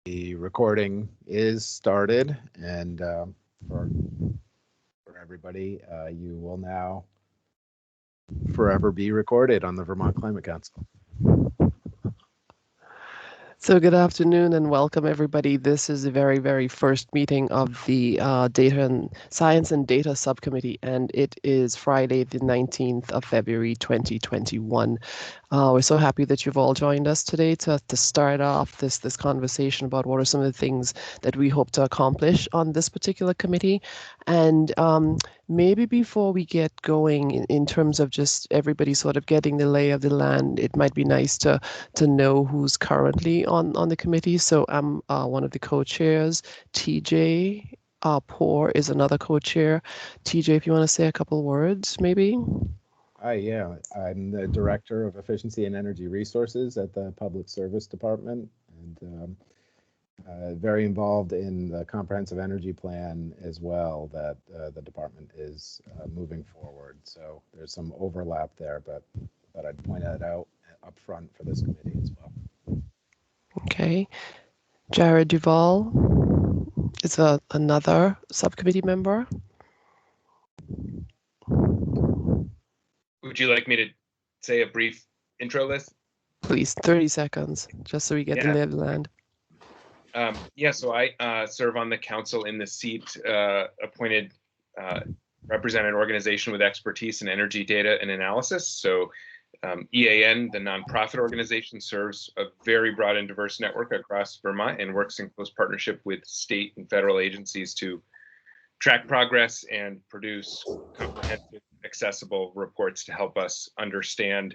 The recording is started, and for everybody, you will now forever be recorded on the Vermont Climate Council. So good afternoon and welcome everybody. This is the very first meeting of the Science and Data Subcommittee, and it is Friday the 19th of February 2021. We're so happy that you've all joined us today to start off this conversation about what are some of the things that we hope to accomplish on this particular committee. And maybe before we get going in terms of just everybody sort of getting the lay of the land, it might be nice to know who's currently on the committee. So I'm one of the co-chairs. TJ Poor is another co-chair. TJ, if you want to say a couple words, maybe. Yeah, I'm the Director of Efficiency and Energy Resources at the Public Service Department, and very involved in the Comprehensive Energy Plan as well that the department is moving forward. So there's some overlap there, but I'd point that out up front for this committee as well. Okay. Jared Duvall is another subcommittee member. Would you like me to say a brief intro, Liz? Please, 30 seconds, just so we get the lay of the land. So I serve on the council in the seat appointed represent an organization with expertise in energy data and analysis. So EAN, the nonprofit organization, serves a very broad and diverse network across Vermont and works in close partnership with state and federal agencies to track progress and produce comprehensive, accessible reports to help us understand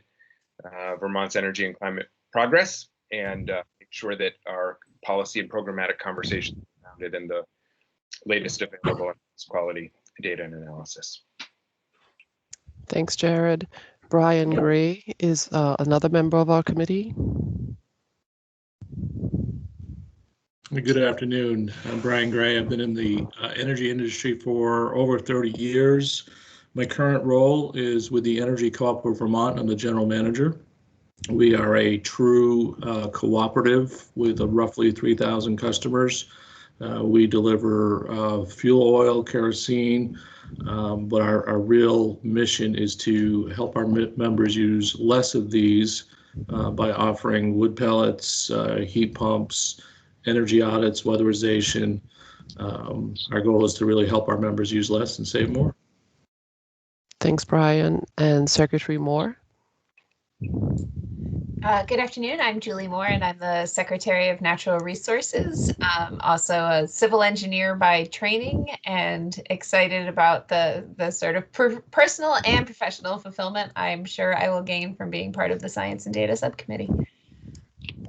Vermont's energy and climate progress and make sure that our policy and programmatic conversations are founded in the latest available quality data and analysis. Thanks, Jared. Brian Gray is another member of our committee. Good afternoon. I'm Brian Gray. I've been in the energy industry for over 30 years. My current role is with the Energy Co-op of Vermont. I'm the general manager. We are a true cooperative with roughly 3,000 customers. We deliver fuel oil, kerosene, but our real mission is to help our members use less of these by offering wood pellets, heat pumps, energy audits, weatherization. Our goal is to really help our members use less and save more. Thanks, Brian. And Secretary Moore? Good afternoon. I'm Julie Moore, and I'm the Secretary of Natural Resources. Also a civil engineer by training, and excited about the sort of personal and professional fulfillment I'm sure I will gain from being part of the Science and Data Subcommittee.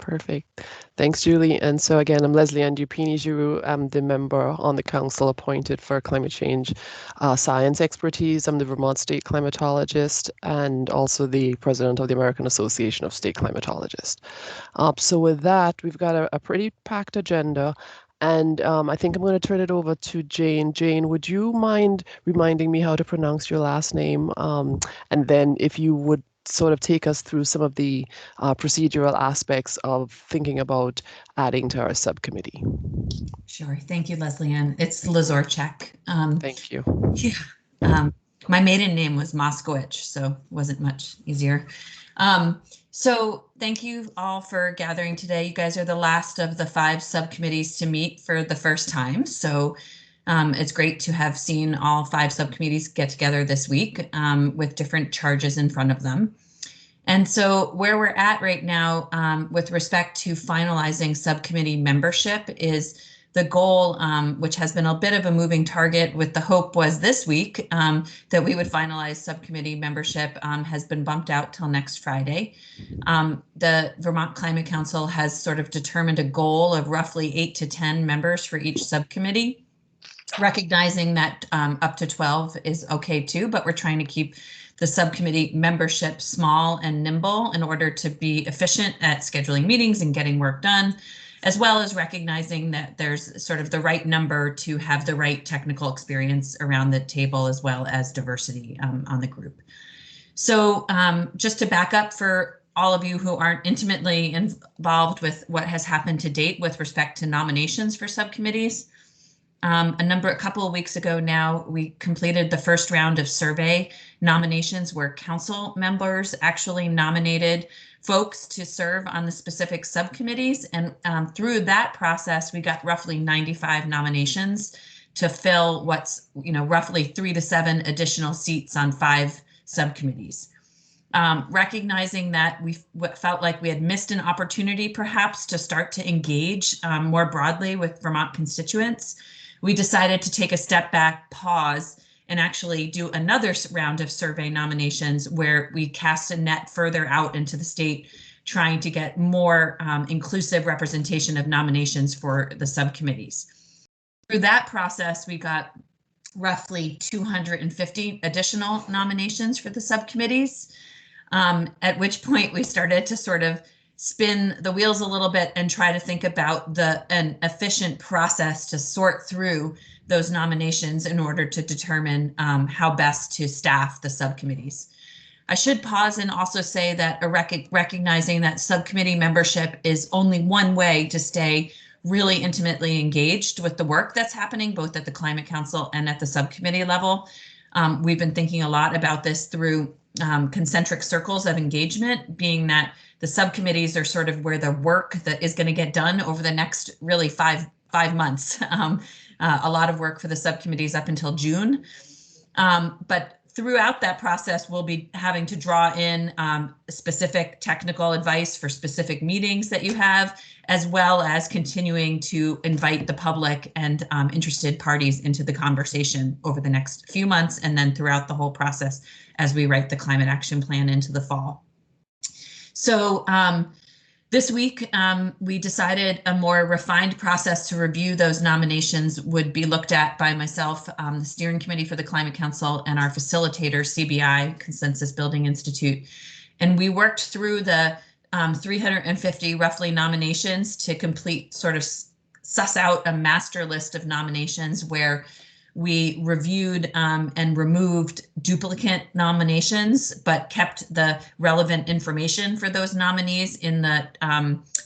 Perfect. Thanks, Julie. And so again, I'm Leslie Andupini-Giroux. I'm the member on the council appointed for climate change science expertise. I'm the Vermont State Climatologist and also the president of the American Association of State Climatologists. So with that, we've got a pretty packed agenda. And I think I'm going to turn it over to Jane. Jane, would you mind reminding me how to pronounce your last name? And then if you would sort of take us through some of the procedural aspects of thinking about adding to our subcommittee. Sure. Thank you, Leslie Ann. It's Lazorchak. Thank you. Yeah. My maiden name was Moskowitz, so it wasn't much easier. So thank you all for gathering today. You guys are the last of the 5 subcommittees to meet for the first time. So it's great to have seen all 5 subcommittees get together this week with different charges in front of them. And so where we're at right now with respect to finalizing subcommittee membership is the goal, which has been a bit of a moving target with the hope was this week that we would finalize subcommittee membership has been bumped out till next Friday. The Vermont Climate Council has sort of determined a goal of roughly 8 to 10 members for each subcommittee, recognizing that up to 12 is okay too, but we're trying to keep the subcommittee membership small and nimble in order to be efficient at scheduling meetings and getting work done, as well as recognizing that there's sort of the right number to have the right technical experience around the table, as well as diversity on the group. So just to back up for all of you who aren't intimately involved with what has happened to date with respect to nominations for subcommittees. A couple of weeks ago now, we completed the first round of survey nominations where council members actually nominated folks to serve on the specific subcommittees. And through that process, we got roughly 95 nominations to fill what's, roughly 3 to 7 additional seats on 5 subcommittees. Recognizing that we felt like we had missed an opportunity perhaps to start to engage more broadly with Vermont constituents, we decided to take a step back, pause, and actually do another round of survey nominations where we cast a net further out into the state, trying to get more inclusive representation of nominations for the subcommittees. Through that process, we got roughly 250 additional nominations for the subcommittees, at which point we started to sort of spin the wheels a little bit and try to think about an efficient process to sort through those nominations in order to determine how best to staff the subcommittees. I should pause and also say that recognizing that subcommittee membership is only one way to stay really intimately engaged with the work that's happening both at the Climate Council and at the subcommittee level. We've been thinking a lot about this through concentric circles of engagement, being that the subcommittees are sort of where the work that is going to get done over the next really five months. A lot of work for the subcommittees up until June. But throughout that process, we'll be having to draw in specific technical advice for specific meetings that you have, as well as continuing to invite the public and interested parties into the conversation over the next few months and then throughout the whole process as we write the climate action plan into the fall. So this week, we decided a more refined process to review those nominations would be looked at by myself, the steering committee for the Climate Council, and our facilitator, CBI, Consensus Building Institute. And we worked through the 350 roughly nominations to complete sort of suss out a master list of nominations where we reviewed and removed duplicate nominations, but kept the relevant information for those nominees in the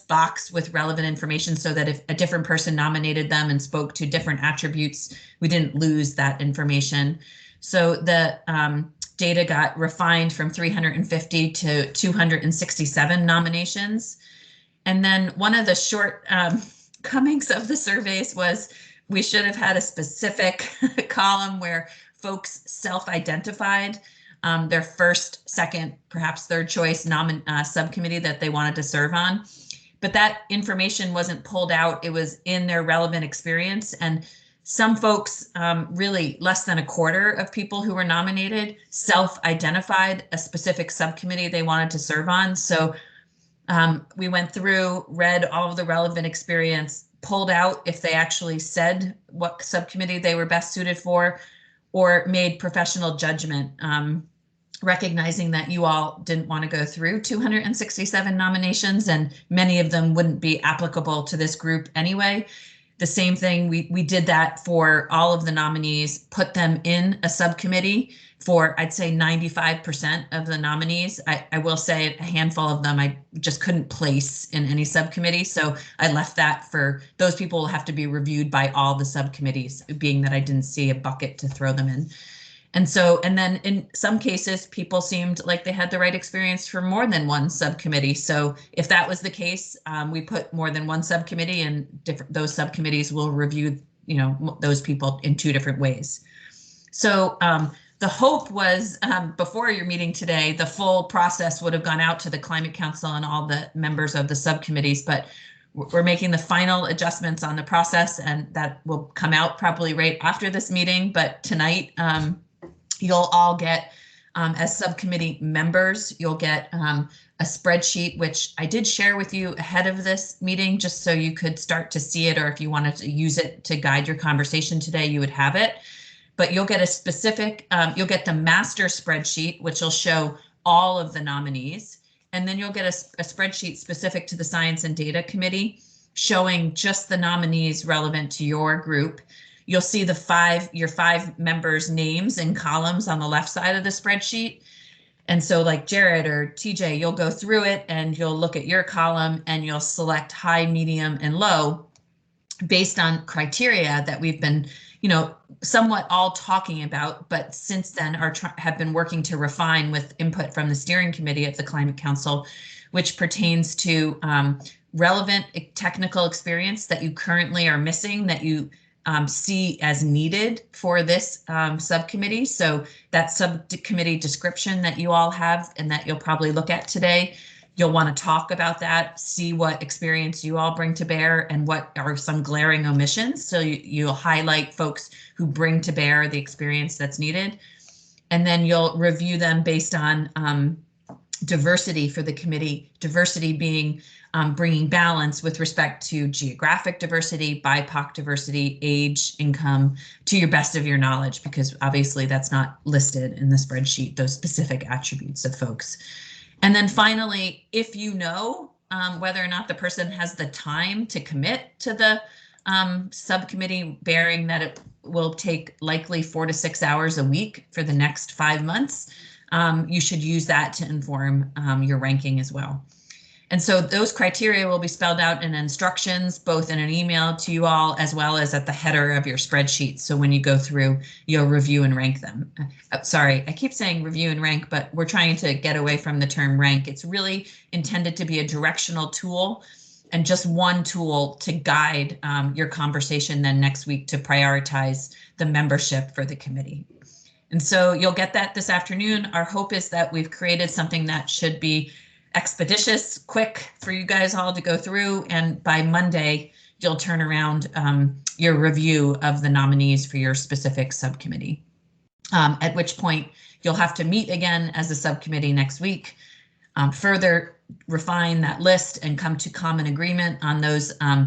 box with relevant information so that if a different person nominated them and spoke to different attributes, we didn't lose that information. So the data got refined from 350 to 267 nominations. And then one of the short comings of the surveys was we should have had a specific column where folks self-identified their first, second, perhaps third choice subcommittee that they wanted to serve on. But that information wasn't pulled out. It was in their relevant experience. And some folks, really less than a quarter of people who were nominated, self-identified a specific subcommittee they wanted to serve on. So we went through, read all of the relevant experience, pulled out if they actually said what subcommittee they were best suited for, or made professional judgment, recognizing that you all didn't want to go through 267 nominations and many of them wouldn't be applicable to this group anyway. The same thing, we did that for all of the nominees, put them in a subcommittee for, I'd say 95% of the nominees. I will say a handful of them I just couldn't place in any subcommittee. So I left that for those people will have to be reviewed by all the subcommittees, being that I didn't see a bucket to throw them in. And then in some cases, people seemed like they had the right experience for more than one subcommittee. So if that was the case, we put more than one subcommittee, and those subcommittees will review, those people in 2 different ways. So the hope was before your meeting today, the full process would have gone out to the Climate Council and all the members of the subcommittees, but we're making the final adjustments on the process, and that will come out probably right after this meeting. But tonight, you'll all get, as subcommittee members, you'll get a spreadsheet, which I did share with you ahead of this meeting, just so you could start to see it, or if you wanted to use it to guide your conversation today, you would have it. But you'll get a specific, you'll get the master spreadsheet, which will show all of the nominees. And then you'll get a spreadsheet specific to the Science and Data Committee, showing just the nominees relevant to your group. You'll see your 5 members' names in columns on the left side of the spreadsheet. And so like Jared or TJ, you'll go through it and you'll look at your column and you'll select high, medium, and low based on criteria that we've been, somewhat all talking about, but since then have been working to refine with input from the steering committee of the Climate Council, which pertains to relevant technical experience that you currently are missing, that you see as needed for this subcommittee. So that subcommittee description that you all have and that you'll probably look at today, you'll want to talk about that, see what experience you all bring to bear and what are some glaring omissions. So you'll highlight folks who bring to bear the experience that's needed. And then you'll review them based on diversity for the committee, diversity being bringing balance with respect to geographic diversity, BIPOC diversity, age, income, to your best of your knowledge, because obviously that's not listed in the spreadsheet, those specific attributes of folks. And then finally, if you know whether or not the person has the time to commit to the subcommittee, bearing that it will take likely 4 to 6 hours a week for the next 5 months, you should use that to inform your ranking as well. And so those criteria will be spelled out in instructions, both in an email to you all, as well as at the header of your spreadsheet. So when you go through, you'll review and rank them. Sorry, I keep saying review and rank, but we're trying to get away from the term rank. It's really intended to be a directional tool and just one tool to guide your conversation then next week to prioritize the membership for the committee. And so you'll get that this afternoon. Our hope is that we've created something that should be expeditious, quick for you guys all to go through. And by Monday, you'll turn around your review of the nominees for your specific subcommittee. At which point you'll have to meet again as a subcommittee next week, further refine that list and come to common agreement on those, I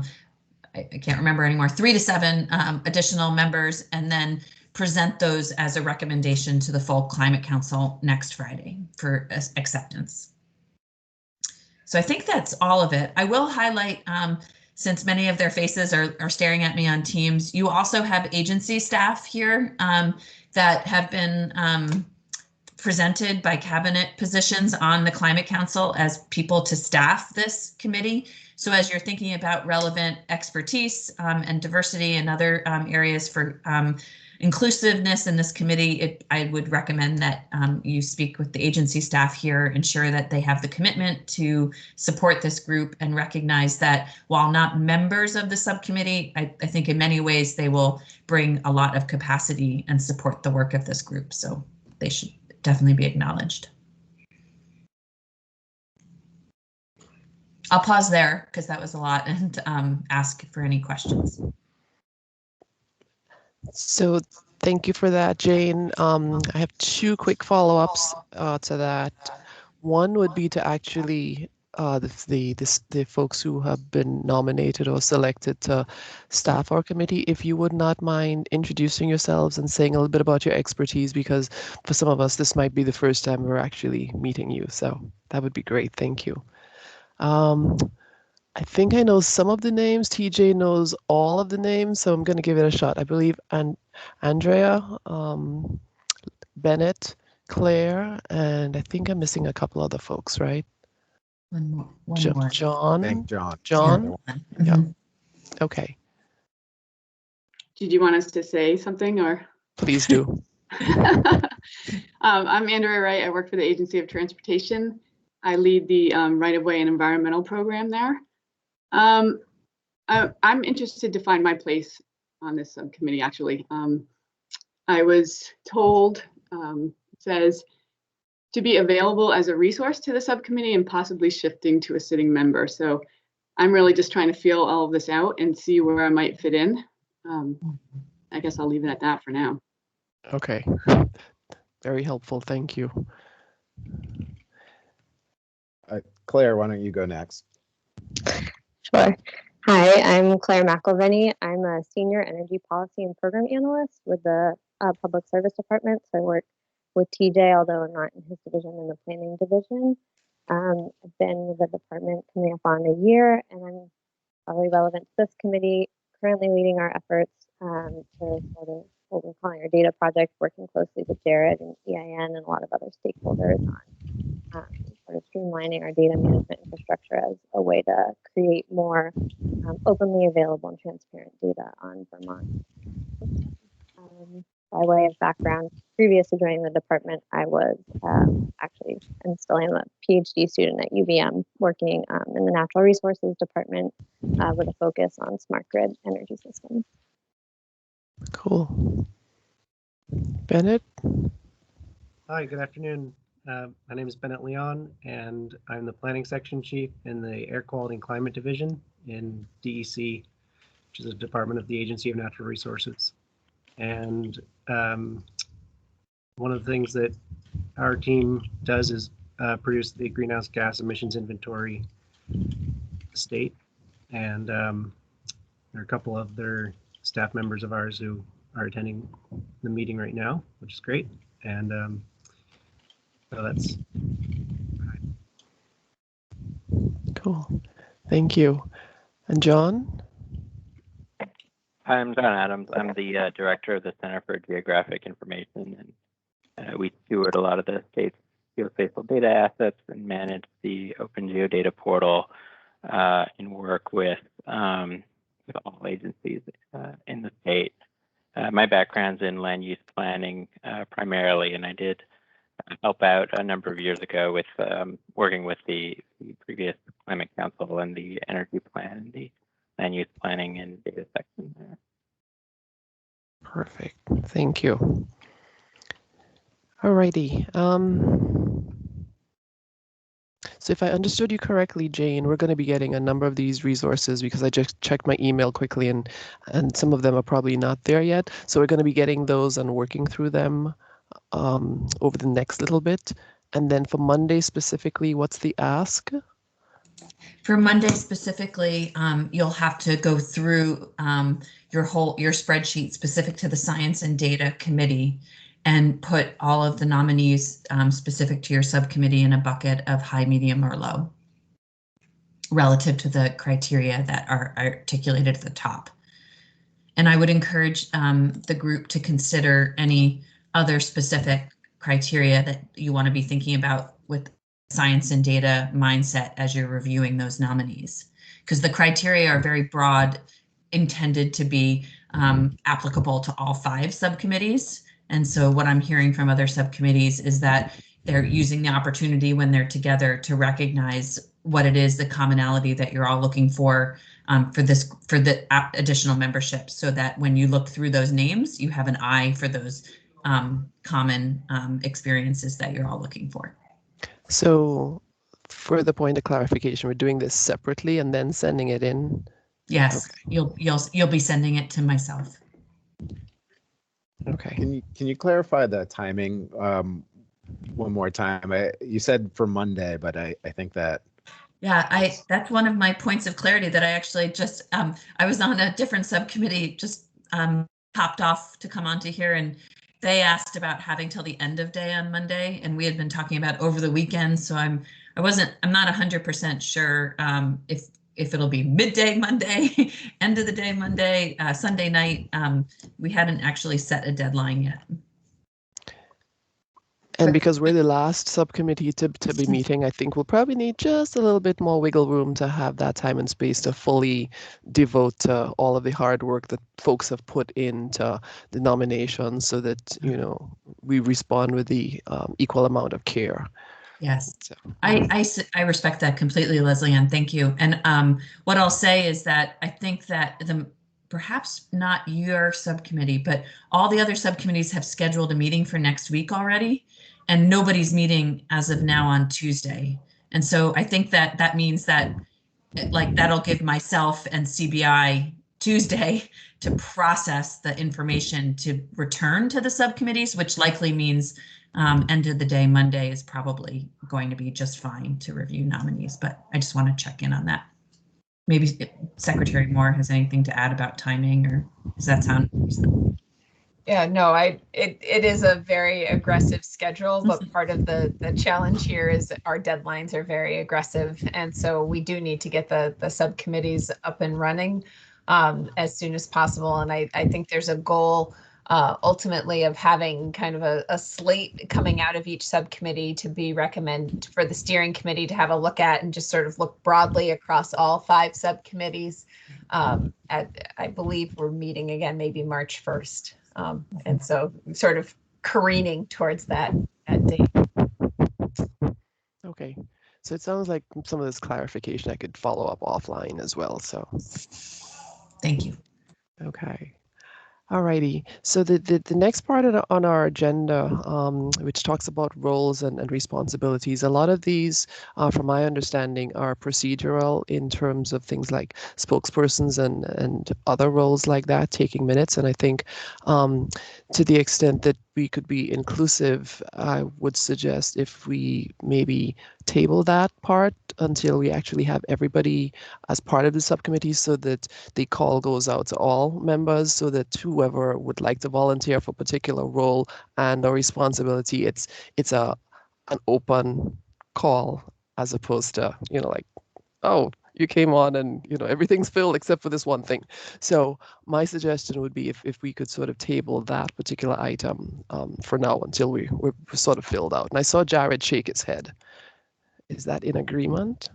can't remember anymore, 3 to 7 additional members, and then present those as a recommendation to the full Climate Council next Friday for acceptance. So I think that's all of it. I will highlight, since many of their faces are staring at me on Teams, you also have agency staff here that have been presented by cabinet positions on the Climate Council as people to staff this committee. So as you're thinking about relevant expertise and diversity and other areas for inclusiveness in this committee, I would recommend that you speak with the agency staff here, ensure that they have the commitment to support this group, and recognize that while not members of the subcommittee, I think in many ways they will bring a lot of capacity and support the work of this group. So they should definitely be acknowledged. I'll pause there because that was a lot, and ask for any questions. So thank you for that, Jane. I have 2 quick follow-ups to that. One would be to actually the folks who have been nominated or selected to staff our committee, if you would not mind introducing yourselves and saying a little bit about your expertise, because for some of us, this might be the first time we're actually meeting you. So that would be great. Thank you. I think I know some of the names. TJ knows all of the names, so I'm going to give it a shot. I believe Andrea, Bennett, Claire, and I think I'm missing a couple other folks, right? One more. John. I think John. John? Yeah. Okay. Did you want us to say something, or? Please do. I'm Andrea Wright. I work for the Agency of Transportation. I lead the right-of-way and environmental program there. I'm interested to find my place on this subcommittee, actually. I was told, says, to be available as a resource to the subcommittee and possibly shifting to a sitting member. So I'm really just trying to feel all of this out and see where I might fit in. I guess I'll leave it at that for now. Okay. Very helpful. Thank you. Claire, why don't you go next? Sure. Hi, I'm Claire McElveny. I'm a senior energy policy and program analyst with the Public Service Department. So I work with TJ, although I'm not in his division, in the planning division. I've been with the department coming up on a year, and I'm probably relevant to this committee, currently leading our efforts to sort of what we're calling our data project, working closely with Jared and EIN and a lot of other stakeholders on sort of streamlining our data management infrastructure as a way to create more openly available and transparent data on Vermont. By way of background, previous to joining the department, I was actually, and still am, a PhD student at UVM, working in the Natural Resources Department with a focus on smart grid energy systems. Cool. Bennett? Hi, good afternoon. My name is Bennett Leon, and I'm the Planning Section Chief in the Air Quality and Climate Division in DEC, which is a department of the Agency of Natural Resources. And one of the things that our team does is produce the greenhouse gas emissions inventory state. And there are a couple of their staff members of ours who are attending the meeting right now, which is great. And so that's Cool. Thank you. And John? I'm John Adams. I'm the director of the Center for Geographic Information, and we steward a lot of the state's geospatial data assets and manage the Open Geodata portal and work with all agencies in the state. My background's in land use planning primarily, and I did help out a number of years ago with working with the previous Climate Council and the energy plan and the land use planning and data section there. Perfect. Thank you. Alrighty. So if I understood you correctly, Jane, we're going to be getting a number of these resources because I just checked my email quickly and some of them are probably not there yet. So we're going to be getting those and working through them over the next little bit. And then for Monday specifically, what's the ask? For Monday specifically, you'll have to go through your spreadsheet specific to the Science and Data Committee and put all of the nominees specific to your subcommittee in a bucket of high, medium, or low relative to the criteria that are articulated at the top. And I would encourage the group to consider any other specific criteria that you want to be thinking about with science and data mindset as you're reviewing those nominees, because the criteria are very broad, intended to be applicable to all 5 subcommittees. And so what I'm hearing from other subcommittees is that they're using the opportunity when they're together to recognize what it is, the commonality that you're all looking for the additional membership, so that when you look through those names, you have an eye for those common experiences that you're all looking for. So for the point of clarification, we're doing this separately and then sending it in? Yes, okay. You'll be sending it to myself. Okay. Can you clarify the timing one more time? You said for Monday, but I think that. Yeah, that's one of my points of clarity that I actually just I was on a different subcommittee, just hopped off to come onto here, and they asked about having till the end of day on Monday, and we had been talking about over the weekend. So I'm not 100% sure if it'll be midday Monday, end of the day Monday, Sunday night. We hadn't actually set a deadline yet. And because we're the last subcommittee to be meeting, I think we'll probably need just a little bit more wiggle room to have that time and space to fully devote to all of the hard work that folks have put into the nominations, so that, you know, we respond with the equal amount of care. Yes, so. I respect that completely, Leslie Ann. Thank you. And what I'll say is that I think that perhaps not your subcommittee, but all the other subcommittees have scheduled a meeting for next week already, and nobody's meeting as of now on Tuesday. And so I think that means that that'll give myself and CBI Tuesday to process the information to return to the subcommittees, which likely means end of the day Monday is probably going to be just fine to review nominees. But I just want to check in on that. Maybe Secretary Moore has anything to add about timing, or does that sound reasonable? Yeah, no, it is a very aggressive schedule, but part of the challenge here is our deadlines are very aggressive. And so we do need to get the subcommittees up and running as soon as possible. And I think there's a goal ultimately of having kind of a slate coming out of each subcommittee to be recommended for the steering committee to have a look at and just sort of look broadly across all 5 subcommittees. I believe we're meeting again maybe March 1st. And so sort of careening towards that date. Okay. So it sounds like some of this clarification I could follow up offline as well. So Thank you. okay. Alrighty. So the next part on our agenda, which talks about roles and responsibilities, a lot of these, from my understanding, are procedural in terms of things like spokespersons and other roles like that, taking minutes. And I think to the extent that we could be inclusive, I would suggest if we maybe table that part until we actually have everybody as part of the subcommittee, so that the call goes out to all members, so that whoever would like to volunteer for a particular role and or responsibility, it's an open call, as opposed to, like, oh, you came on and everything's filled except for this one thing. So my suggestion would be if we could sort of table that particular item for now until we're sort of filled out. And I saw Jared shake his head. Is that in agreement?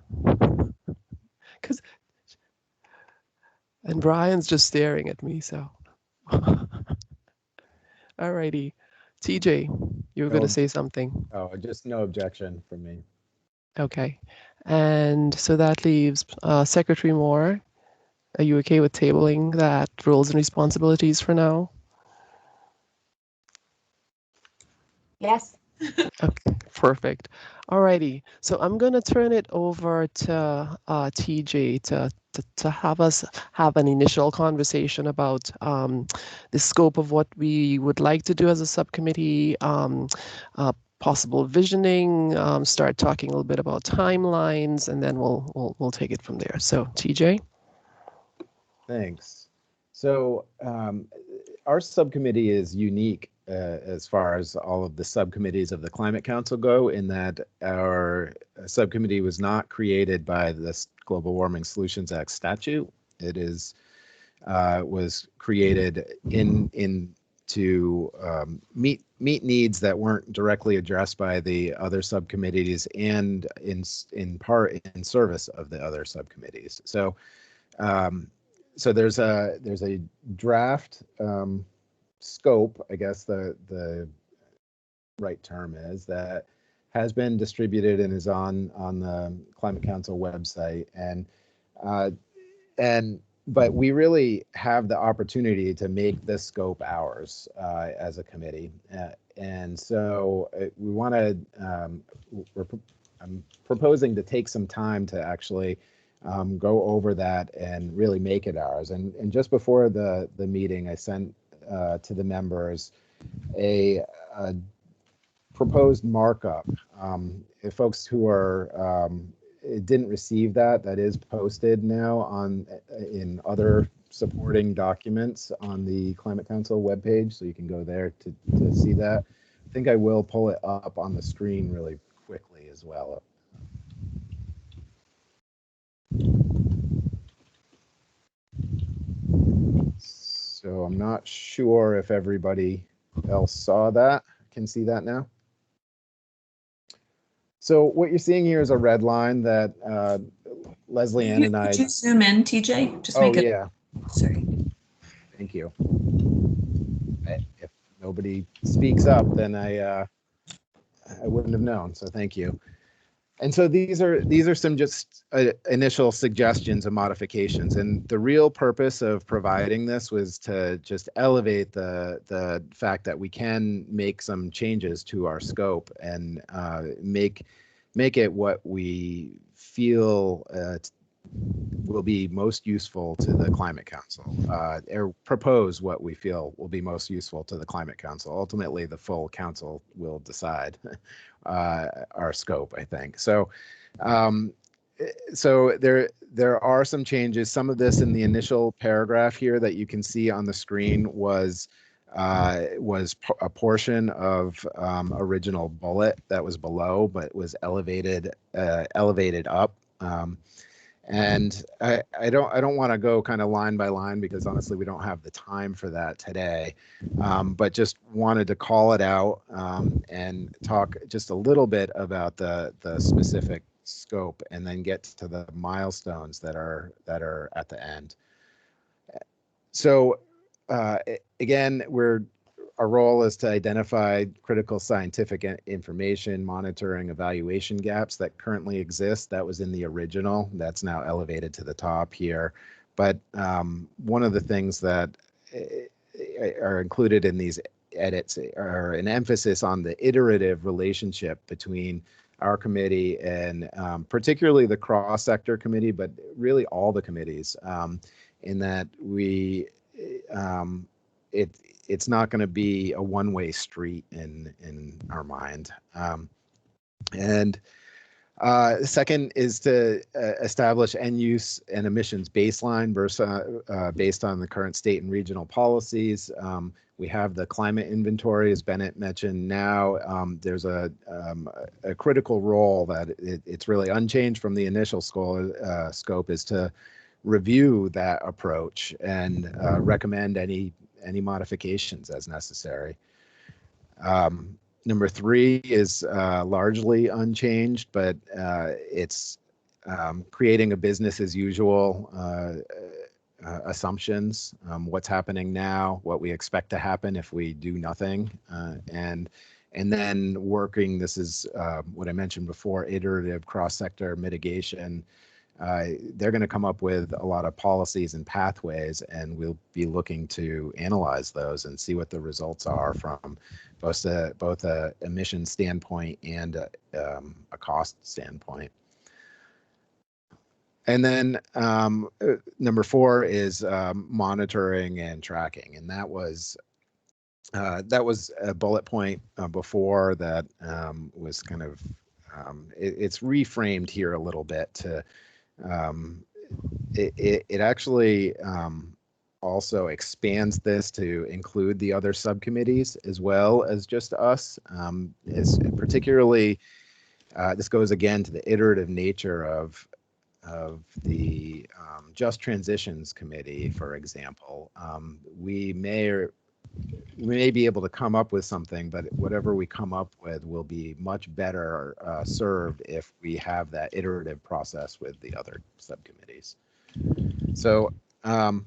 And Brian's just staring at me, so. Alrighty. TJ, you were going to say something. Oh, just no objection from me. Okay. And so that leaves Secretary Moore. Are you okay with tabling that roles and responsibilities for now? Yes. Okay, perfect. Alrighty. So I'm going to turn it over to TJ to have us have an initial conversation about the scope of what we would like to do as a subcommittee, possible visioning, start talking a little bit about timelines, and then we'll take it from there. So TJ. Thanks. So our subcommittee is unique as far as all of the subcommittees of the Climate Council go, in that our subcommittee was not created by this Global Warming Solutions Act statute. It was created to meet needs that weren't directly addressed by the other subcommittees, and in part in service of the other subcommittees. So there's a draft scope, I guess the right term is, that has been distributed and is on the Climate Council website, but we really have the opportunity to make this scope ours as a committee, and so we want to. I'm proposing to take some time to actually go over that and really make it ours. And just before the meeting, I sent to the members a proposed markup. If folks who are didn't receive that is posted now in other supporting documents on the Climate Council webpage, so you can go there to see that. I think I will pull it up on the screen really quickly as well. So I'm not sure if everybody else saw that, can see that now. So what you're seeing here is a red line that Leslie Ann and I. Could you zoom in, TJ? Just Oh, make it. yeah. Sorry. Thank you. If nobody speaks up, then I wouldn't have known. So thank you. And so these are some just initial suggestions of modifications, and the real purpose of providing this was to just elevate the fact that we can make some changes to our scope and make it what we feel will be most useful to the Climate Council, or propose what we feel will be most useful to the Climate Council. Ultimately, the full council will decide our scope, I think. So there are some changes. Some of this in the initial paragraph here that you can see on the screen was a portion of original bullet that was below, but was elevated up. And I don't want to go kind of line by line because honestly we don't have the time for that today, but just wanted to call it out and talk just a little bit about the specific scope, and then get to the milestones that are at the end. So again, our role is to identify critical scientific information, monitoring, evaluation gaps that currently exist. That was in the original. That's now elevated to the top here. But one of the things that are included in these edits are an emphasis on the iterative relationship between our committee and particularly the cross-sector committee, but really all the committees, in that it's not going to be a one-way street in our mind. And second is to establish end use and emissions baseline based on the current state and regional policies. We have the climate inventory, as Bennett mentioned. Now there's a critical role that it's really unchanged from the initial scope is to review that approach and recommend any modifications as necessary. Number 3 is largely unchanged, but it's creating a business as usual assumptions, what's happening now, what we expect to happen if we do nothing, and then working, this is what I mentioned before, iterative cross-sector mitigation. They're going to come up with a lot of policies and pathways, and we'll be looking to analyze those and see what the results are from both a emission standpoint and a cost standpoint. And then number 4 is monitoring and tracking, and that was a bullet point before that was kind of it's reframed here a little bit to it actually also expands this to include the other subcommittees as well as just us. Is particularly this goes again to the iterative nature of the Just Transitions Committee, for example. We may be able to come up with something, but whatever we come up with will be much better served if we have that iterative process with the other subcommittees. So I'm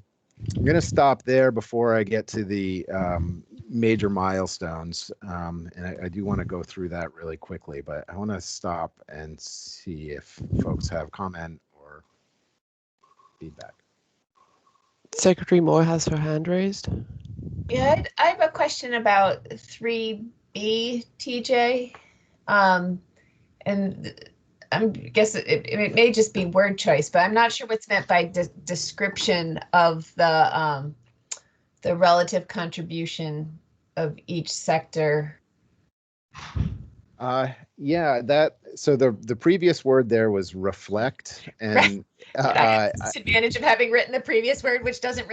going to stop there before I get to the major milestones. And I do want to go through that really quickly, but I want to stop and see if folks have comment or feedback. Secretary Moore has her hand raised. Yeah, I have a question about 3B, TJ. And I guess it may just be word choice, but I'm not sure what's meant by description of the relative contribution of each sector. Yeah, so the previous word there was reflect, and I have the disadvantage of having written the previous word, which doesn't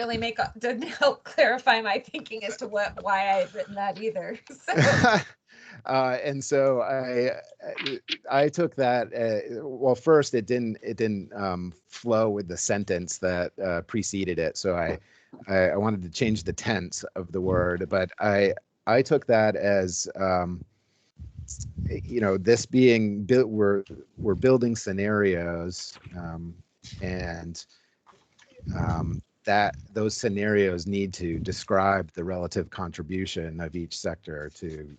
help clarify my thinking as to why I had written that either. So. And so I took that. Well, first it didn't flow with the sentence that preceded it, so I wanted to change the tense of the word, but I took that as this being built, we're building scenarios, and that those scenarios need to describe the relative contribution of each sector to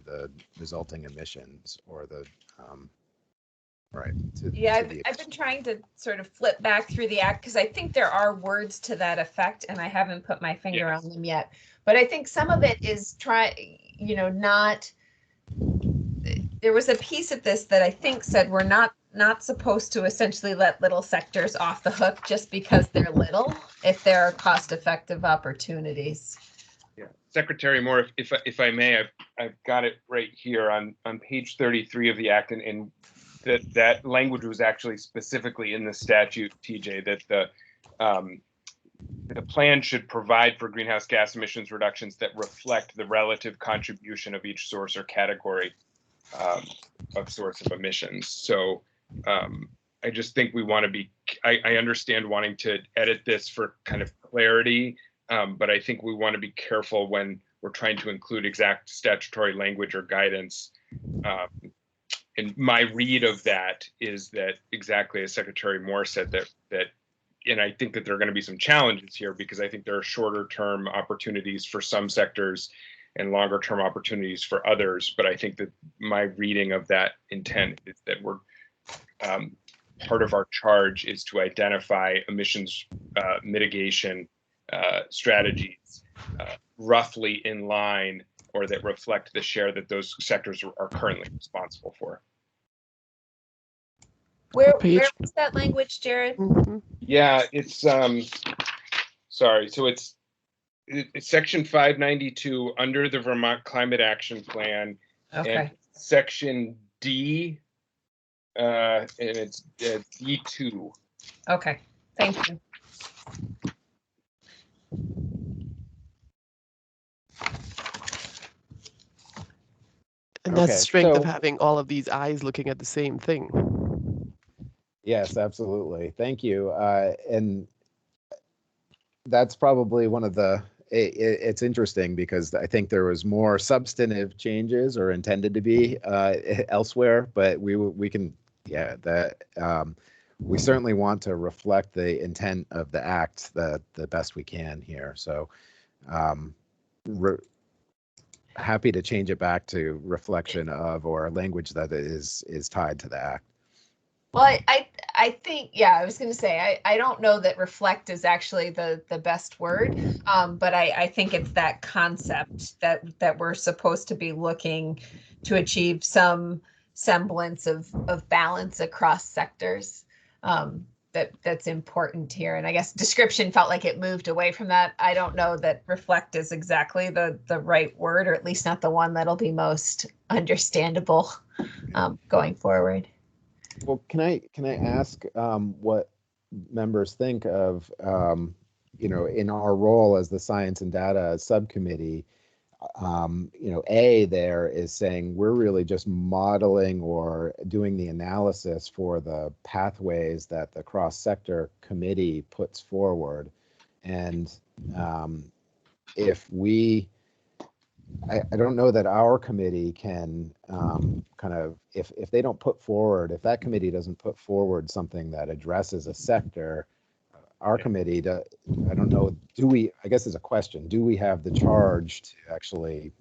the resulting emissions, or the right. I've been trying to sort of flip back through the act because I think there are words to that effect, and I haven't put my finger on them yet. But I think some of it is not. There was a piece of this that I think said we're not supposed to essentially let little sectors off the hook just because they're little, if there are cost-effective opportunities. Yeah, Secretary Moore, if I may, I've got it right here on page 33 of the act, and that language was actually specifically in the statute, TJ, that the plan should provide for greenhouse gas emissions reductions that reflect the relative contribution of each source or category of source of emissions. So I just think we want to be, I understand wanting to edit this for kind of clarity, but I think we want to be careful when we're trying to include exact statutory language or guidance. And my read of that is that, exactly as Secretary Moore said, that and I think that there are going to be some challenges here, because I think there are shorter term opportunities for some sectors and longer term opportunities for others. But I think that my reading of that intent is that we're part of our charge is to identify emissions mitigation strategies roughly in line, or that reflect the share that those sectors are currently responsible for. Where was that language, Jared? Yeah, it's sorry. So it's section 592 under the Vermont Climate Action Plan. Okay. And section D, and it's D2. Okay, thank you. And that's Okay, the strength of so- having all of these eyes looking at the same thing. Yes, absolutely. Thank you. And that's probably one of the, it's interesting because I think there was more substantive changes, or intended to be, elsewhere, but we can, yeah, that we certainly want to reflect the intent of the act the best we can here. So happy to change it back to reflection of, or language that is tied to the act. Well, I think, yeah, I was going to say, I don't know that reflect is actually the best word, but I think it's that concept that we're supposed to be looking to achieve some semblance of balance across sectors. That's important here. And I guess description felt like it moved away from that. I don't know that reflect is exactly the right word, or at least not the one that'll be most understandable going forward. Well, can I ask what members think of, in our role as the Science and Data Subcommittee? A there is saying we're really just modeling or doing the analysis for the pathways that the cross-sector committee puts forward. And if we, I don't know that our committee can kind of, if they don't put forward, if that committee doesn't put forward something that addresses a sector, our committee, I don't know, do we, I guess it's a question, do we have the charge to actually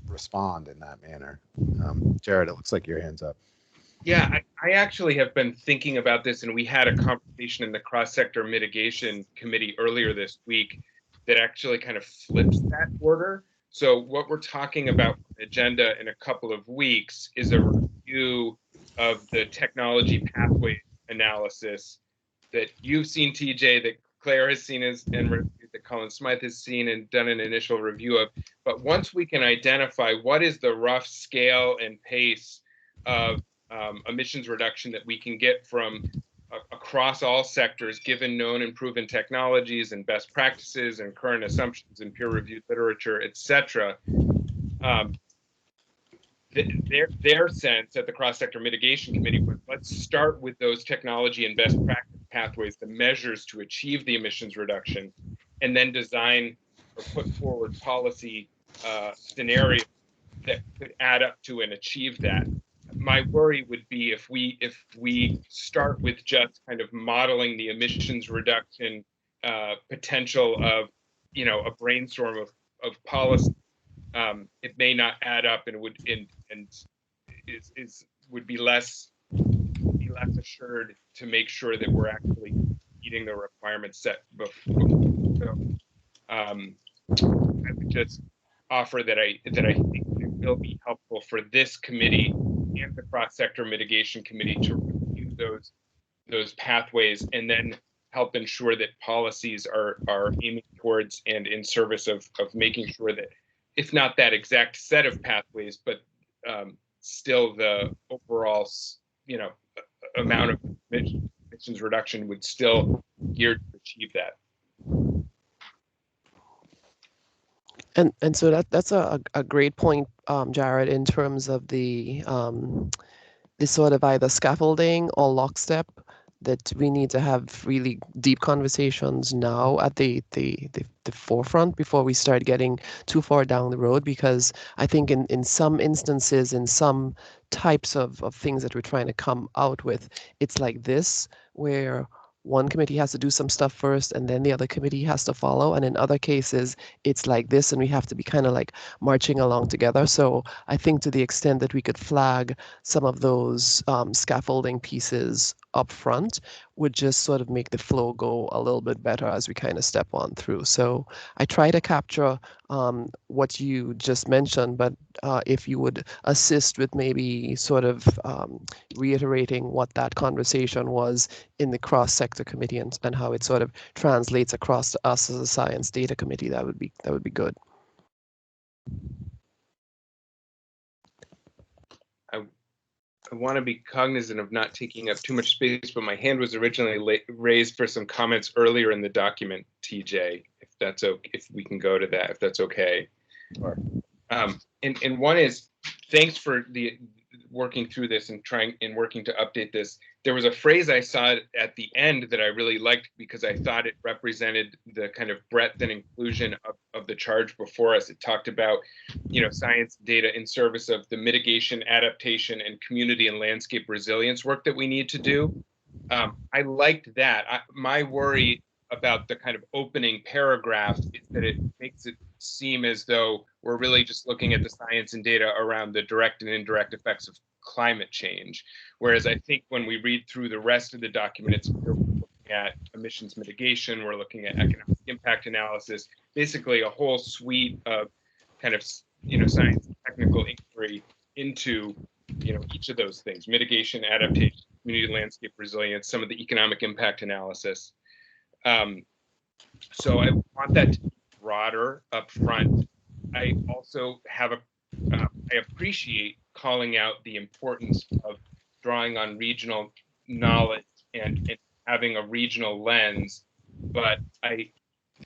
respond in that manner? Jared, it looks like your hand's up. Yeah, I actually have been thinking about this, and we had a conversation in the cross-sector mitigation committee earlier this week that actually kind of flips that order. So what we're talking about on the agenda in a couple of weeks is a review of the technology pathway analysis that you've seen, TJ, that Claire has seen, and that Colin Smythe has seen and done an initial review of. But once we can identify what is the rough scale and pace of emissions reduction that we can get from across all sectors, given known and proven technologies and best practices and current assumptions and peer-reviewed literature, et cetera, their sense at the cross-sector mitigation committee was, let's start with those technology and best practice pathways, the measures to achieve the emissions reduction, and then design or put forward policy scenarios that could add up to and achieve that. My worry would be if we start with just kind of modeling the emissions reduction potential of, a brainstorm of policy, it may not add up, and would be less assured to make sure that we're actually meeting the requirements set before. So I would just offer that I think it will be helpful for this committee and the cross-sector mitigation committee to review those pathways, and then help ensure that policies are aiming towards and in service of making sure that, if not that exact set of pathways, but still the overall, amount of emissions reduction would still geared to achieve that. And so that's a great point, Jared, in terms of the is sort of either scaffolding or lockstep, that we need to have really deep conversations now at the forefront before we start getting too far down the road. Because I think in some instances, in some types of things that we're trying to come out with, it's like this, where one committee has to do some stuff first and then the other committee has to follow. And in other cases, it's like this, and we have to be kind of like marching along together. So I think to the extent that we could flag some of those scaffolding pieces up front would just sort of make the flow go a little bit better as we kind of step on through. So I try to capture what you just mentioned, but if you would assist with maybe sort of reiterating what that conversation was in the cross-sector committee and how it sort of translates across to us as a science data committee, that would be good. I want to be cognizant of not taking up too much space, but my hand was originally raised for some comments earlier in the document, TJ, if that's okay, if we can go to that, if that's okay. Sure. And one is, thanks for the working through this and working to update this. There was a phrase I saw at the end that I really liked because I thought it represented the kind of breadth and inclusion of the charge before us. It talked about, science data in service of the mitigation, adaptation, and community and landscape resilience work that we need to do. I liked that. My worry about the kind of opening paragraph is that it makes it seem as though we're really just looking at the science and data around the direct and indirect effects of climate change. Whereas I think when we read through the rest of the document, it's we're looking at emissions mitigation, we're looking at economic impact analysis, basically a whole suite of kind of, science and technical inquiry into, each of those things: mitigation, adaptation, community landscape resilience, some of the economic impact analysis. So I want that to be broader up front. I also have I appreciate calling out the importance of drawing on regional knowledge and having a regional lens, but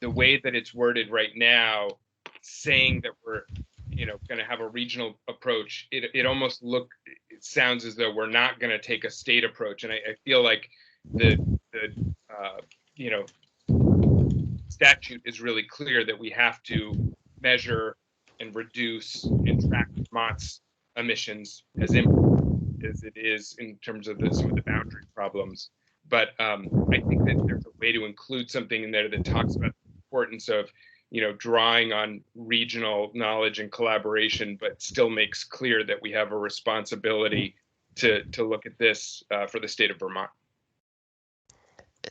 the way that it's worded right now, saying that we're going to have a regional approach, it almost it sounds as though we're not going to take a state approach, and I feel like the statute is really clear that we have to measure and reduce and track Vermont's emissions as important as it is in terms of some of the boundary problems. But I think that there's a way to include something in there that talks about the importance of drawing on regional knowledge and collaboration, but still makes clear that we have a responsibility to look at this for the state of Vermont.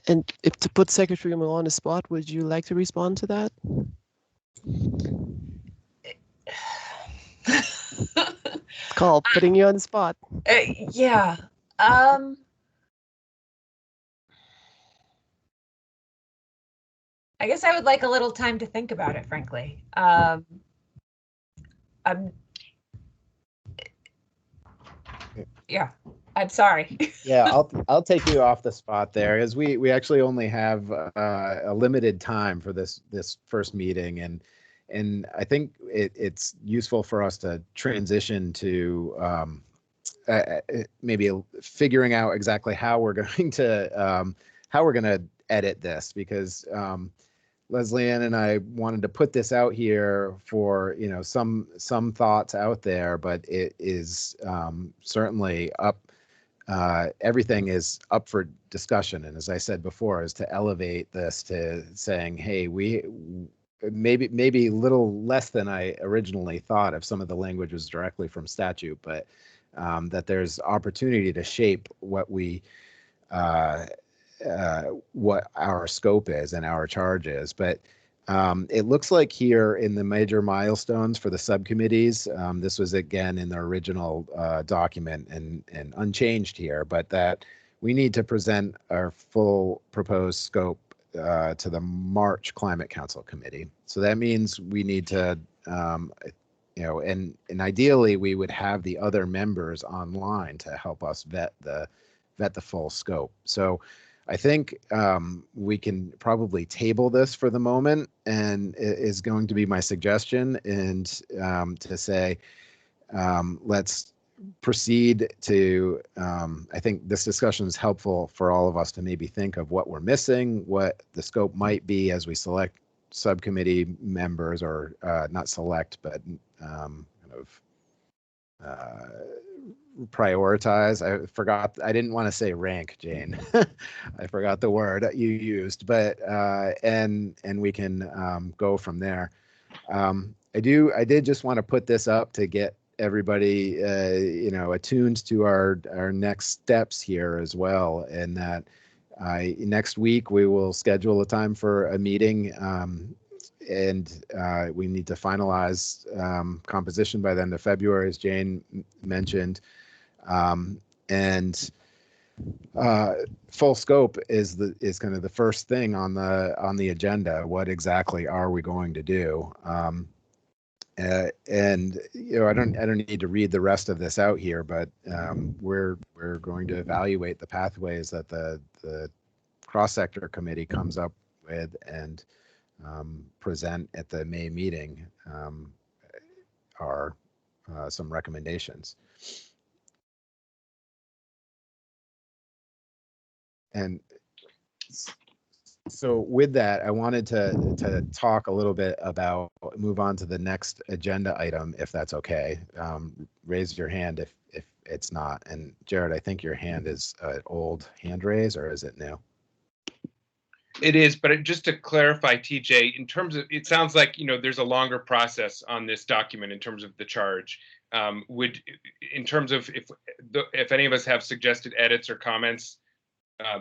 And if to put Secretary Moore on the spot, would you like to respond to that? Call putting you on the spot. Yeah. I guess I would like a little time to think about it, frankly. I'm sorry. Yeah, I'll take you off the spot there, as we actually only have a limited time for this first meeting, and I think it's useful for us to transition to maybe figuring out exactly how we're going to edit this, because Leslie Ann and I wanted to put this out here for some thoughts out there, but it is certainly up. Everything is up for discussion, and as I said before, is to elevate this to saying, hey, we maybe a little less than I originally thought if some of the language was directly from statute, but that there's opportunity to shape what what our scope is and our charge is. But it looks like here in the major milestones for the subcommittees, this was again in the original document and unchanged here, but that we need to present our full proposed scope to the March Climate Council Committee. So that means we need to, and ideally we would have the other members online to help us vet the full scope. So I think we can probably table this for the moment, and it is going to be my suggestion, and to say let's proceed to, I think this discussion is helpful for all of us to maybe think of what we're missing, what the scope might be as we select subcommittee members, or not select, but kind of prioritize. I didn't want to say rank, Jane. I forgot the word you used, but and we can go from there. I did just want to put this up to get everybody attuned to our next steps here as well, and that next week we will schedule a time for a meeting, and we need to finalize composition by the end of February, as Jane mentioned, and full scope is kind of the first thing on the agenda. What exactly are we going to do? And I don't need to read the rest of this out here, but we're going to evaluate the pathways that the cross-sector committee comes up with and present at the May meeting are some recommendations. And so with that, I wanted to talk a little bit about, move on to the next agenda item, if that's okay. Raise your hand if it's not. And Jared, I think your hand is an old hand raise, or is it new? It is, but just to clarify, TJ, in terms of, it sounds like, there's a longer process on this document in terms of the charge. In terms of if any of us have suggested edits or comments,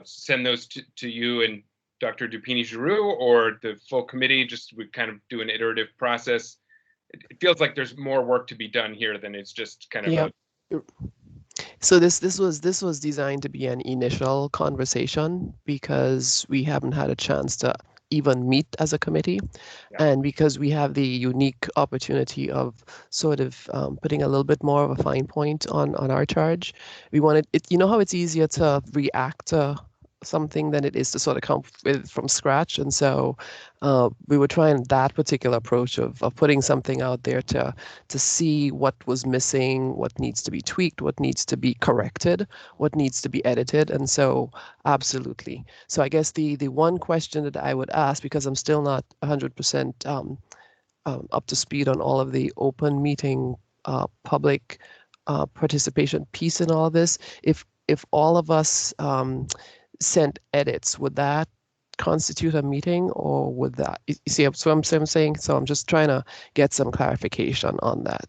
send those to you and Dr. Dupini-Giroux, or the full committee, just would kind of do an iterative process. It feels like there's more work to be done here than it's just kind of So this was designed to be an initial conversation, because we haven't had a chance to even meet as a committee, and because we have the unique opportunity of sort of putting a little bit more of a fine point on our charge. We wanted it. You know how it's easier to react to something than it is to sort of come with from scratch, and so we were trying that particular approach of putting something out there to see what was missing, what needs to be tweaked, what needs to be corrected, what needs to be edited. And so absolutely. So I guess the one question that I would ask, because I'm still not 100% up to speed on all of the open meeting public participation piece in all of this, if all of us sent edits, would that constitute a meeting, or would that, you see what I'm saying? So I'm just trying to get some clarification on that.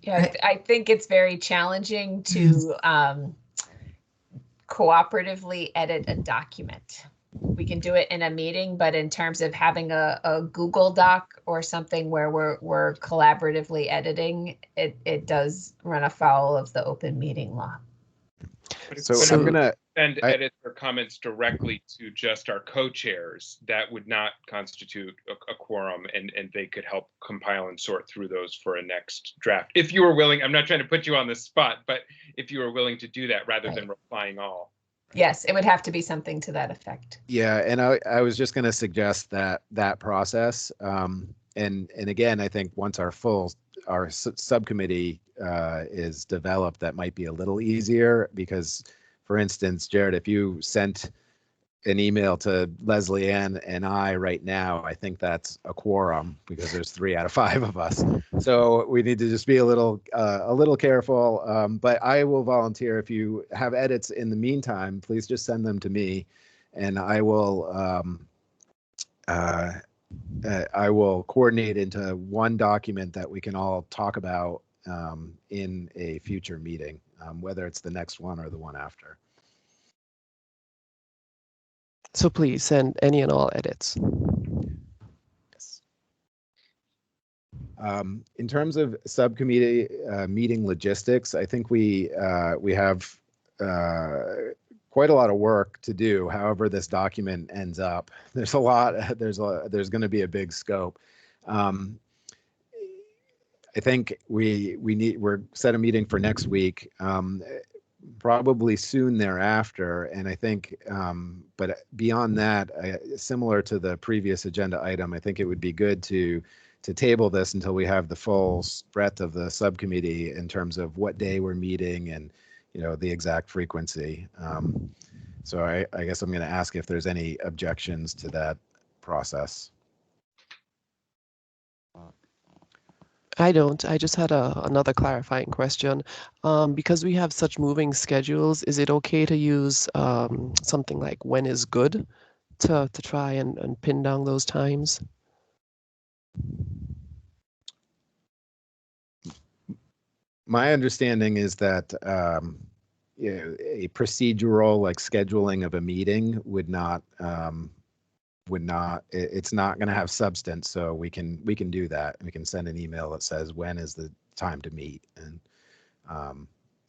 Yeah, I think it's very challenging to cooperatively edit a document. We can do it in a meeting, but in terms of having a Google Doc or something where we're collaboratively editing, it does run afoul of the open meeting law. So I'm gonna send edits or comments directly to just our co-chairs. That would not constitute a quorum, and they could help compile and sort through those for a next draft. If you were willing, I'm not trying to put you on the spot, but if you were willing to do that rather than replying all. Yes, it would have to be something to that effect. Yeah, and I was just going to suggest that process. And again, I think once our subcommittee is developed, that might be a little easier, because, for instance, Jared, if you sent an email to Leslie Ann and I right now, I think that's a quorum, because there's 3 out of 5 of us. So we need to just be a little careful. But I will volunteer. If you have edits in the meantime, please just send them to me, and I will coordinate into one document that we can all talk about in a future meeting, whether it's the next one or the one after. So please send any and all edits. Yes. In terms of subcommittee meeting logistics, I think we have quite a lot of work to do. However this document ends up, there's a lot. There's going to be a big scope. I think we're set a meeting for next week. Probably soon thereafter, and I think, but beyond that, similar to the previous agenda item, I think it would be good to to table this until we have the full breadth of the subcommittee in terms of what day we're meeting and, you know, the exact frequency. So I guess I'm going to ask if there's any objections to that process. I don't. I just had another clarifying question. Because we have such moving schedules, is it okay to use something like when is good to try and pin down those times? My understanding is that you know, a procedural like scheduling of a meeting would not it's not going to have substance, so we can do that. We can send an email that says when is the time to meet, and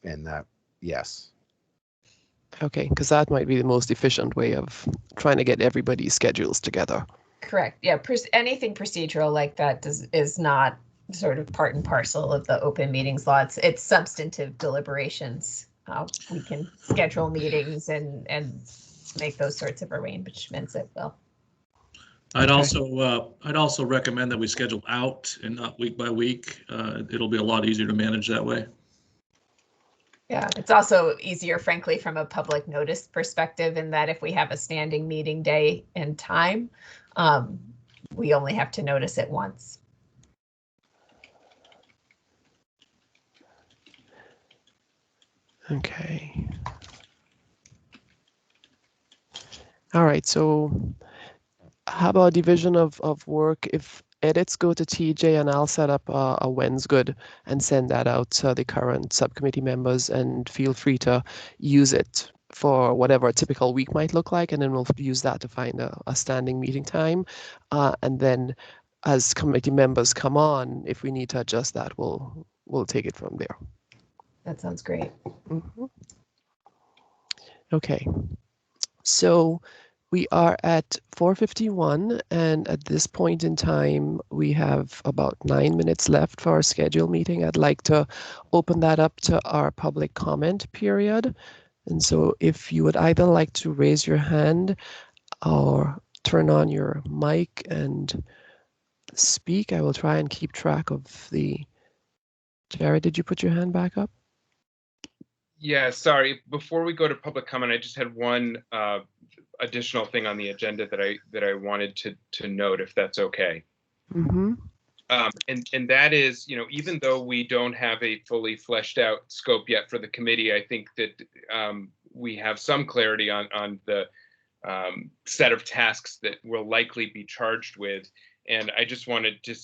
that, yes. Okay, because that might be the most efficient way of trying to get everybody's schedules together. Correct. Yeah, anything procedural like that is not sort of part and parcel of the open meetings law. It's substantive deliberations. We can schedule meetings and make those sorts of arrangements at will. I'd also recommend that we schedule out and not week by week. It'll be a lot easier to manage that way. Yeah, it's also easier, frankly, from a public notice perspective, in that if we have a standing meeting day and time, we only have to notice it once. Okay. All right, so how about division of work? If edits go to TJ, and I'll set up a when's good and send that out to the current subcommittee members, and feel free to use it for whatever a typical week might look like, and then we'll use that to find a standing meeting time. And then as committee members come on, if we need to adjust that, we'll take it from there. That sounds great. Mm-hmm. Okay, so we are at 4:51, and at this point in time, we have about 9 minutes left for our scheduled meeting. I'd like to open that up to our public comment period. And so if you would either like to raise your hand or turn on your mic and speak, I will try and keep track of the... Jared, did you put your hand back up? Yeah, sorry. Before we go to public comment, I just had one additional thing on the agenda that I wanted to note, if that's okay. Mm-hmm. And that is, you know, even though we don't have a fully fleshed out scope yet for the committee, I think that we have some clarity on the set of tasks that we'll likely be charged with. And I just wanted to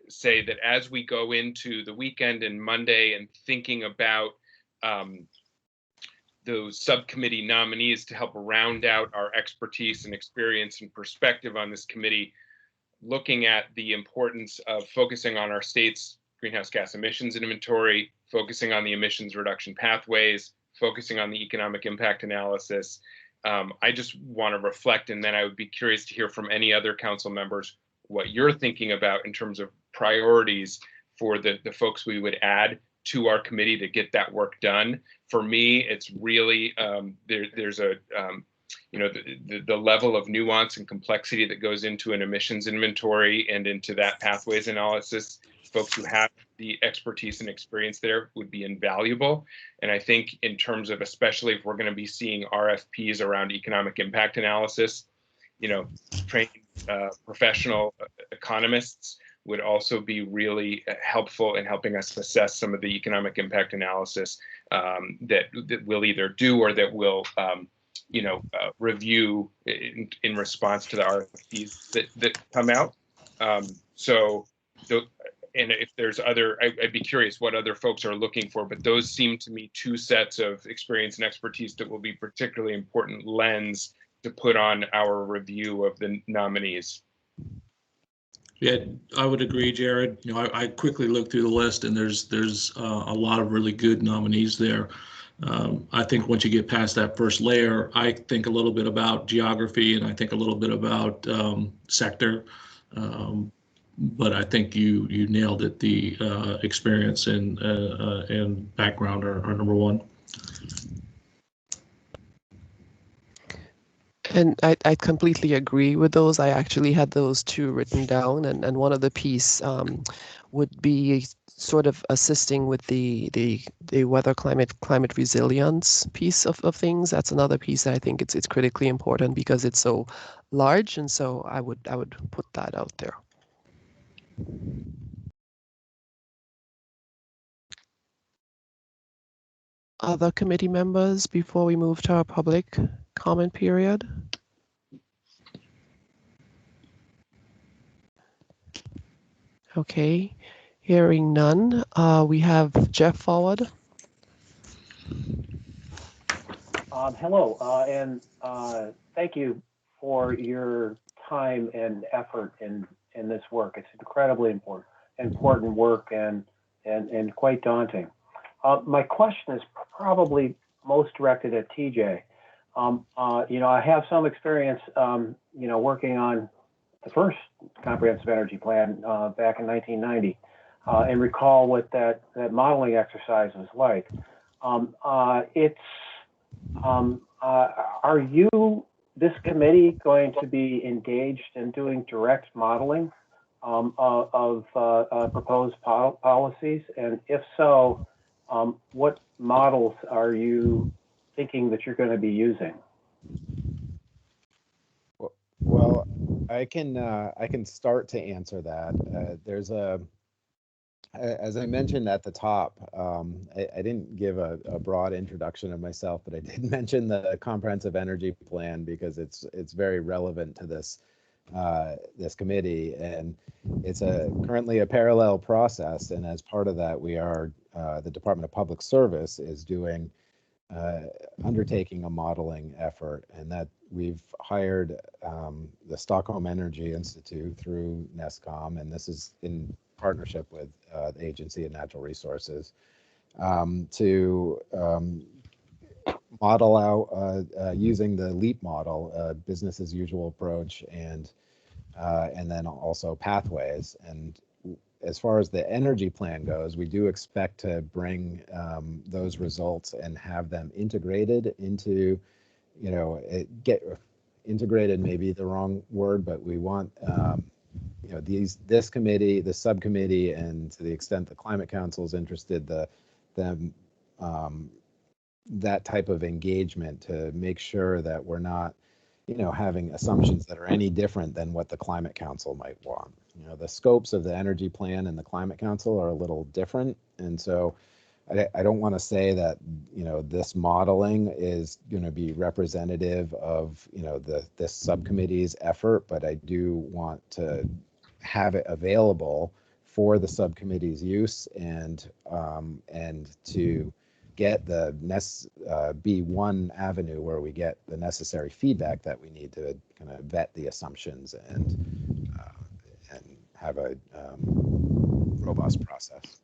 say that as we go into the weekend and Monday and thinking about those subcommittee nominees to help round out our expertise and experience and perspective on this committee, looking at the importance of focusing on our state's greenhouse gas emissions inventory, focusing on the emissions reduction pathways, focusing on the economic impact analysis. I just want to reflect, and then I would be curious to hear from any other council members what you're thinking about in terms of priorities for the folks we would add to our committee to get that work done. For me, it's really there's a you know, the level of nuance and complexity that goes into an emissions inventory and into that pathways analysis. Folks who have the expertise and experience there would be invaluable. And I think in terms of, especially if we're going to be seeing RFPs around economic impact analysis, you know, trained professional economists would also be really helpful in helping us assess some of the economic impact analysis that we'll either do or that we'll you know, review in response to the RFPs that come out. And if there's other, I'd be curious what other folks are looking for, but those seem to me two sets of experience and expertise that will be particularly important lens to put on our review of the nominees. Yeah, I would agree, Jared. You know, I quickly looked through the list, and there's a lot of really good nominees there. I think once you get past that first layer, I think a little bit about geography, and I think a little bit about sector. But I think you nailed it. The experience and background are number one. And I completely agree with those. I actually had those two written down, and one of the piece would be sort of assisting with the weather climate resilience piece of things. That's another piece that I think it's critically important because it's so large, and so I would put that out there. Other committee members before we move to our public comment period? Okay, hearing none, we have Jeff Forward. Hello, and thank you for your time and effort in this work. It's incredibly important work and quite daunting. My question is probably most directed at TJ. I have some experience, working on the first comprehensive energy plan back in 1990, and recall what that modeling exercise was like. Are you, this committee, going to be engaged in doing direct modeling of proposed policies? And if so, what models are you thinking that you're going to be using? Well, I can start to answer that. There's as I mentioned at the top, I didn't give a broad introduction of myself, but I did mention the comprehensive energy plan because it's very relevant to this this committee, and it's currently a parallel process. And as part of that, we are the Department of Public Service is doing undertaking a modeling effort, and that we've hired the Stockholm Energy Institute through NESCOM, and this is in partnership with the Agency of Natural Resources to model out using the LEAP model, business as usual approach, and then also pathways. And as far as the energy plan goes, we do expect to bring those results and have them integrated into, integrated may be the wrong word, but we want this committee, the subcommittee, and to the extent the Climate Council is interested, that type of engagement to make sure that we're not, having assumptions that are any different than what the Climate Council might want. The scopes of the energy plan and the Climate Council are a little different, and so I don't want to say that this modeling is going to be representative of this subcommittee's effort, but I do want to have it available for the subcommittee's use and to get be one avenue where we get the necessary feedback that we need to kind of vet the assumptions and have a robust process.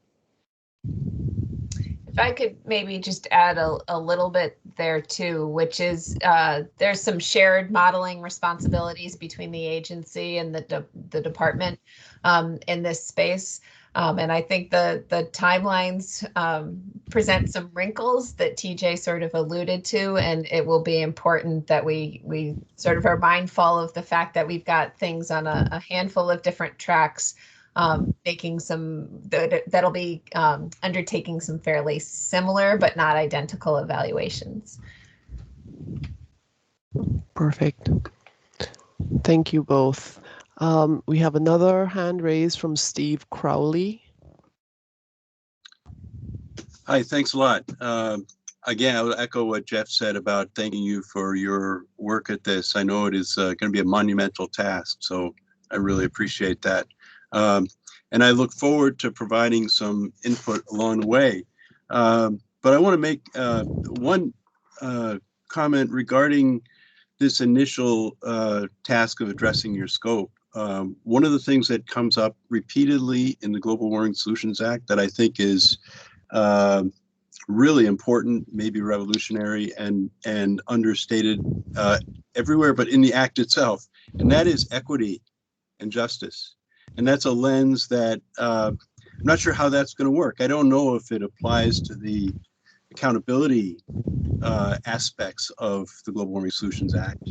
If I could maybe just add a little bit there too, which is there's some shared modeling responsibilities between the agency and the department in this space. And I think the timelines present some wrinkles that TJ sort of alluded to, and it will be important that we sort of are mindful of the fact that we've got things on a handful of different tracks, making some that'll be undertaking some fairly similar but not identical evaluations. Perfect. Thank you both. We have another hand raised from Steve Crowley. Hi, thanks a lot. Again, I will echo what Jeff said about thanking you for your work at this. I know it is going to be a monumental task, so I really appreciate that. And I look forward to providing some input along the way. But I want to make one comment regarding this initial task of addressing your scope. One of the things that comes up repeatedly in the Global Warming Solutions Act that I think is really important, maybe revolutionary and understated everywhere, but in the act itself, and that is equity and justice. And that's a lens that I'm not sure how that's going to work. I don't know if it applies to the accountability aspects of the Global Warming Solutions Act.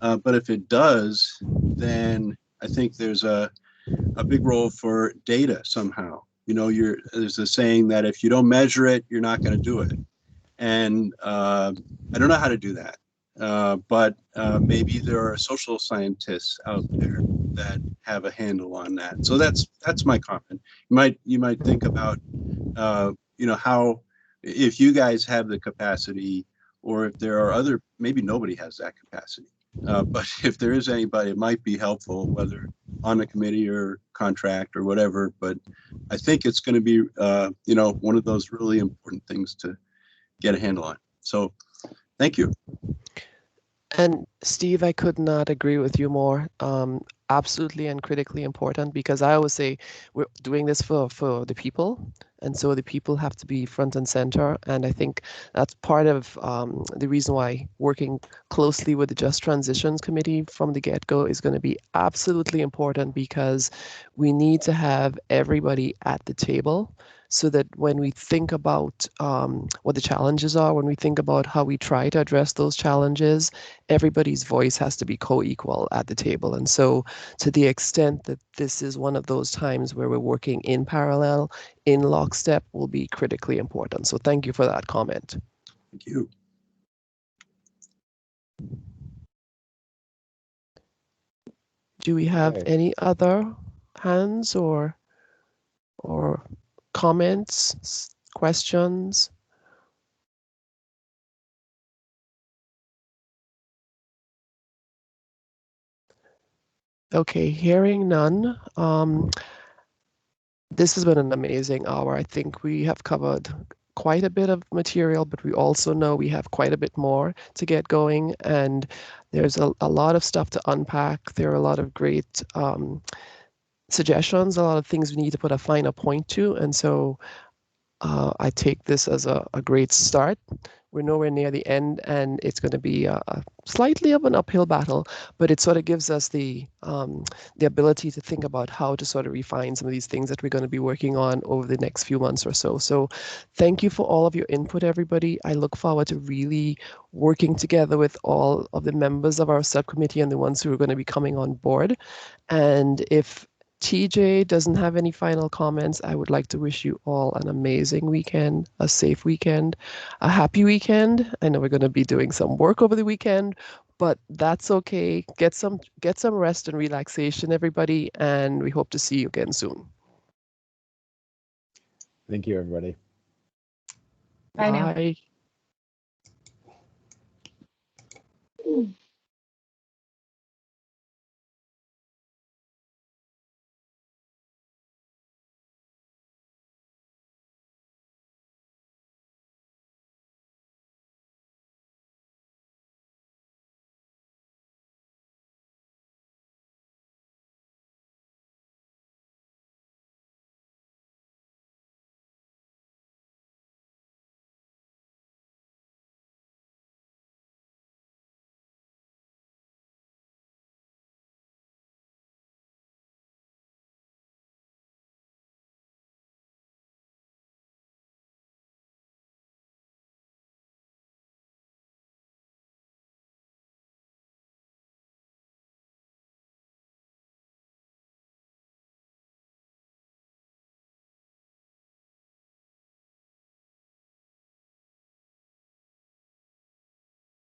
But if it does, then I think there's a big role for data somehow. You know, there's a saying that if you don't measure it, you're not going to do it. And I don't know how to do that. But maybe there are social scientists out there that have a handle on that. So that's my comment. You might think about you know, how, if you guys have the capacity, or if there are other, maybe nobody has that capacity. But if there is anybody, it might be helpful, whether on the committee or contract or whatever. But I think it's going to be, you know, one of those really important things to get a handle on. So thank you. And Steve, I could not agree with you more. Absolutely and critically important, because I always say we're doing this for the people, and so the people have to be front and center. And I think that's part of the reason why working closely with the Just Transitions Committee from the get-go is going to be absolutely important, because we need to have everybody at the table, so that when we think about what the challenges are, when we think about how we try to address those challenges, everybody's voice has to be co-equal at the table. And so to the extent that this is one of those times where we're working in parallel, in lockstep, will be critically important. So thank you for that comment. Thank you. Do we have any other hands or comments, questions? Okay, hearing none. This has been an amazing hour. I think we have covered quite a bit of material, but we also know we have quite a bit more to get going, and there's a lot of stuff to unpack. There are a lot of great suggestions, a lot of things we need to put a finer point to, and so I take this as a great start. We're nowhere near the end, and it's going to be a slightly of an uphill battle, but it sort of gives us the ability to think about how to sort of refine some of these things that we're going to be working on over the next few months or so. So thank you for all of your input, everybody. I look forward to really working together with all of the members of our subcommittee and the ones who are going to be coming on board. And if TJ doesn't have any final comments, I would like to wish you all an amazing weekend, a safe weekend, a happy weekend. I know we're going to be doing some work over the weekend, but that's okay. Get some rest and relaxation, everybody, and we hope to see you again soon. Thank you, everybody. Bye now. Bye.